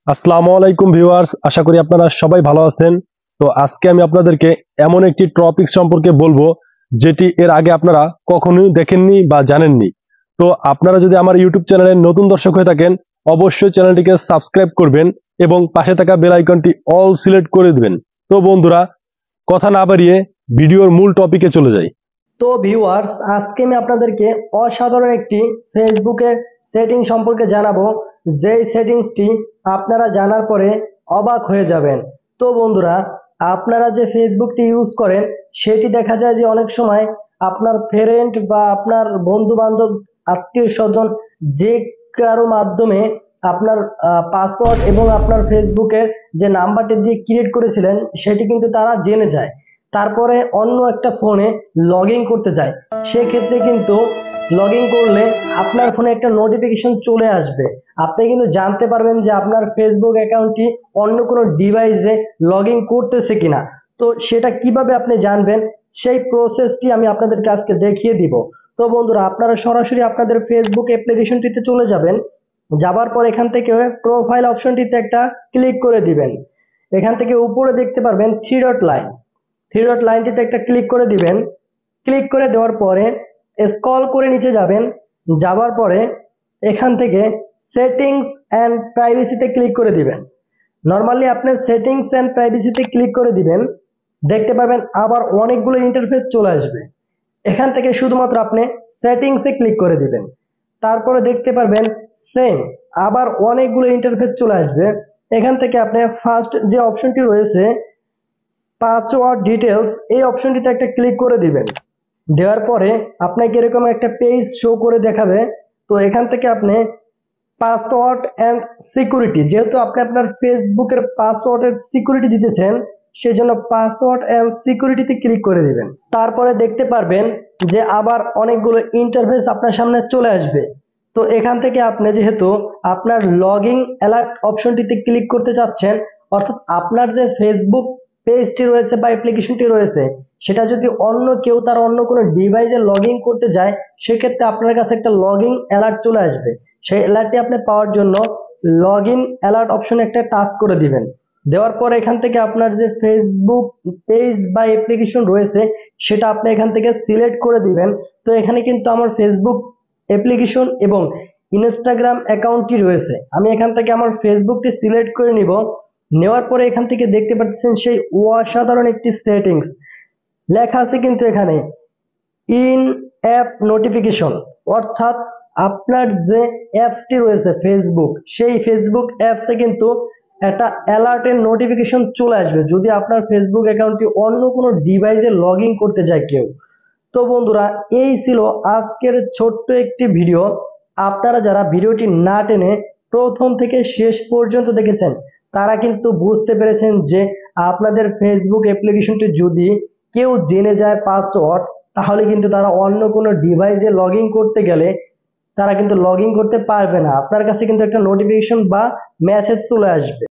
আসসালামু আলাইকুম ভিউয়ার্স, আশা করি আপনারা সবাই ভালো আছেন। তো আজকে আমি আপনাদেরকে এমন একটি টপিক সম্পর্কে বলবো যেটি এর আগে আপনারা কখনোই দেখেননি বা জানেননি। তো আপনারা যদি আমার ইউটিউব চ্যানেলের নতুন দর্শক হয়ে থাকেন, অবশ্যই চ্যানেলটিকে সাবস্ক্রাইব করবেন এবং পাশে থাকা বেল আইকনটি অল সিলেক্ট করে দিবেন। তো বন্ধুরা, কথা না বাড়িয়ে ভিডিওর মূল টপিকে চলে যাই। তো ভিউয়ার্স, আজকে আমি আপনাদেরকে অসাধারণ একটি ফেসবুকের সেটিং সম্পর্কে জানাবো, যেই সেটিংসটি আপনারা জানার পরে অবাক হয়ে যাবেন। তো বন্ধুরা, আপনারা যে ফেসবুকটি ইউজ করেন সেটি দেখা যায় যে অনেক সময় আপনার ফ্রেন্ড বা আপনার বন্ধু বান্ধব, আত্মীয় স্বজন যে কারো মাধ্যমে আপনার পাসওয়ার্ড এবং আপনার ফেসবুকের যে নাম্বারটি দিয়ে ক্রিয়েট করেছিলেন সেটি কিন্তু তারা জেনে যায়। তারপরে অন্য একটা ফোনে লগ ইন করতে যায়, সেক্ষেত্রে কিন্তু লগ ইন করলে আপনার ফোনে একটা নোটিফিকেশন চলে আসবে। আপনি কিন্তু জানতে পারবেন যে আপনার ফেসবুক অ্যাকাউন্টটি অন্য কোনো ডিভাইসে লগ ইন করতেছে কিনা। তো সেটা কিভাবে আপনি জানবেন, সেই প্রসেসটি আমি আপনাদেরকে আজকে দেখিয়ে দিব। তো বন্ধুরা, আপনারা সরাসরি আপনাদের ফেসবুক অ্যাপ্লিকেশনটিতে চলে যাবেন। যাবার পর এখান থেকে প্রোফাইল অপশনটিতে একটা ক্লিক করে দিবেন। এখান থেকে উপরে দেখতে পারবেন থ্রি ডট লাইনটিতে একটা ক্লিক করে দিবেন। ক্লিক করে দেওয়ার পরে স্ক্রল করে নিচে যাবেন। যাবার পরে এখান থেকে সেটিংস অ্যান্ড প্রাইভেসিতে ক্লিক করে দিবেন। নর্মালি আপনি সেটিংস অ্যান্ড প্রাইভেসিতে ক্লিক করে দিবেন, দেখতে পারবেন আবার অনেকগুলো ইন্টারফেস চলে আসবে। এখান থেকে শুধুমাত্র আপনি সেটিংসে ক্লিক করে দিবেন। তারপরে দেখতে পারবেন সেম আবার অনেকগুলো ইন্টারফেস চলে আসবে। এখান থেকে আপনি ফার্স্ট যে অপশনটি রয়েছে পাসওয়ার্ড ডিটেলস, এই অপশনটিতে একটা ক্লিক করে দিবেন। দেওয়ার পরে আপনাকে এরকম একটা পেজ শো করে দেখাবে। তো এখান থেকে আপনি পাসওয়ার্ড অ্যান্ড সিকিউরিটি, যেহেতু আপনি আপনার ফেসবুকের পাসওয়ার্ডের সিকিউরিটি দিতেছেন, সেই জন্য পাসওয়ার্ড অ্যান্ড সিকিউরিটিতে ক্লিক করে দিবেন। তারপরে দেখতে পারবেন যে আবার অনেকগুলো ইন্টারফেস আপনার সামনে চলে আসবে। তো এখান থেকে আপনি যেহেতু আপনার লগইন অ্যালার্ট অপশনটিতে ক্লিক করতে চাচ্ছেন, অর্থাৎ আপনার যে ফেসবুক পেজটি রয়েছে বা অ্যাপ্লিকেশনটি রয়েছে সেটা যদি অন্য কেউ তার অন্য কোনো ডিভাইসে লগ ইন করতে যায়, সেক্ষেত্রে আপনার কাছে একটা লগ ইন অ্যালার্ট চলে আসবে। সেই অ্যালার্টটি আপনি পাওয়ার জন্য লগ ইন অ্যালার্ট অপশনে একটা টাচ করে দিবেন। দেওয়ার পর এখান থেকে আপনার যে ফেসবুক পেজ বা অ্যাপ্লিকেশন রয়েছে সেটা আপনি এখান থেকে সিলেক্ট করে দিবেন। তো এখানে কিন্তু আমার ফেসবুক অ্যাপ্লিকেশন এবং ইনস্টাগ্রাম অ্যাকাউন্টটি রয়েছে, আমি এখান থেকে আমার ফেসবুকটি সিলেক্ট করে নিব। নেওয়ার পরে এখান থেকে দেখতে পাচ্ছেন সেই অসাধারণ একটি সেটিংস লেখা আছে কিন্তু এখানে ইন অ্যাপ নোটিফিকেশন, অর্থাৎ আপনার যে অ্যাপসটি রয়েছে ফেসবুক, সেই ফেসবুক অ্যাপসে কিন্তু একটা অ্যালার্টের নোটিফিকেশন চলে আসবে যদি আপনার ফেসবুক অ্যাকাউন্টটি অন্য কোনো ডিভাইসে লগ ইন করতে যায় কেউ। তো বন্ধুরা, এই ছিল আজকের ছোট্ট একটি ভিডিও। আপনারা যারা ভিডিওটি না টেনে প্রথম থেকে শেষ পর্যন্ত দেখেছেন তারা কিন্তু বুঝতে পেরেছেন যে আপনাদের ফেসবুক অ্যাপ্লিকেশনটি যদি কেউ জেনে যায় পাসওয়ার্ড, তাহলে কিন্তু তারা অন্য কোনো ডিভাইসে লগ ইন করতে গেলে তারা কিন্তু লগ ইন করতে পারবে না। আপনার কাছে কিন্তু একটা নোটিফিকেশন বা মেসেজ চলে আসবে।